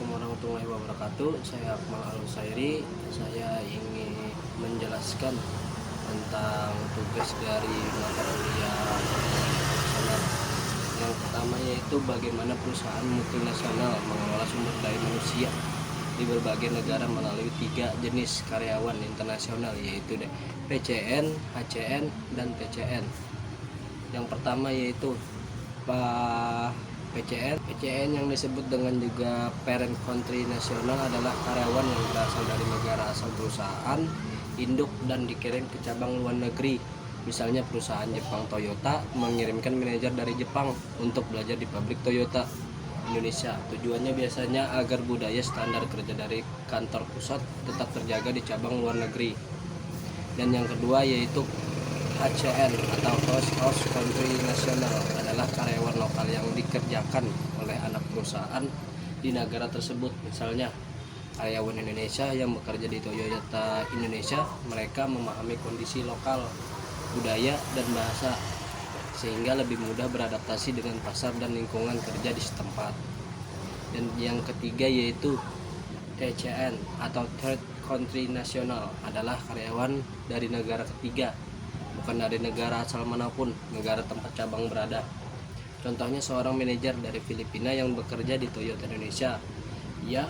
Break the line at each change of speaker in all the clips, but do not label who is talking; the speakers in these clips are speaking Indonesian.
Assalamualaikum warahmatullahi wabarakatuh. Saya Akmal Al-Husairi. Saya ingin menjelaskan tentang tugas dari mata kuliah internasional. Yang pertama yaitu bagaimana perusahaan multinasional mengelola sumber daya manusia di berbagai negara melalui 3 jenis karyawan internasional, yaitu PCN, HCN, dan TCN. Yang pertama yaitu PCN yang disebut dengan juga parent country nasional adalah karyawan yang berasal dari negara asal perusahaan induk dan dikirim ke cabang luar negeri. Misalnya perusahaan Jepang Toyota mengirimkan manajer dari Jepang untuk belajar di pabrik Toyota Indonesia. Tujuannya biasanya agar budaya standar kerja dari kantor pusat tetap terjaga di cabang luar negeri. Dan yang kedua yaitu HCN atau host country nasional adalah karyawan lokal yang dikerjakan oleh anak perusahaan di negara tersebut. Misalnya karyawan Indonesia yang bekerja di Toyota Indonesia, mereka memahami kondisi lokal, budaya, dan bahasa sehingga lebih mudah beradaptasi dengan pasar dan lingkungan kerja di setempat. Dan yang ketiga yaitu TCN atau third country nasional adalah karyawan dari negara ketiga, bukan dari negara asal manapun negara tempat cabang berada. Contohnya seorang manajer dari Filipina yang bekerja di Toyota Indonesia. Ia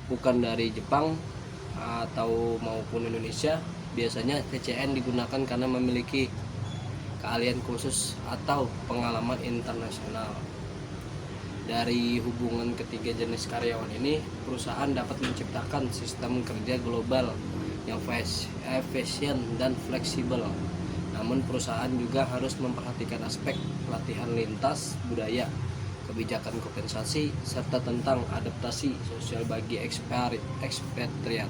bukan dari Jepang atau maupun Indonesia. Biasanya TCN digunakan karena memiliki keahlian khusus atau pengalaman internasional. Dari hubungan ketiga jenis karyawan ini, perusahaan dapat menciptakan sistem kerja global yang efisien dan fleksibel. Namun perusahaan juga harus memperhatikan aspek pelatihan lintas budaya, kebijakan kompensasi, serta tentang adaptasi sosial bagi ekspatriat.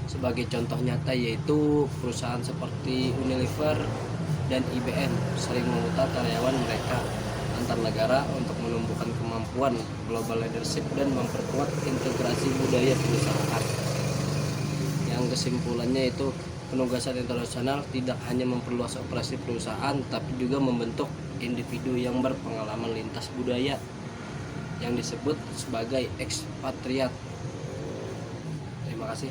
Sebagai contoh nyata yaitu perusahaan seperti Unilever dan IBM sering memutar karyawan mereka antar negara untuk menumbuhkan kemampuan global leadership dan memperkuat integrasi budaya perusahaan. Yang kesimpulannya itu penugasan internasional tidak hanya memperluas operasi perusahaan, tapi juga membentuk individu yang berpengalaman lintas budaya yang disebut sebagai ekspatriat. Terima kasih.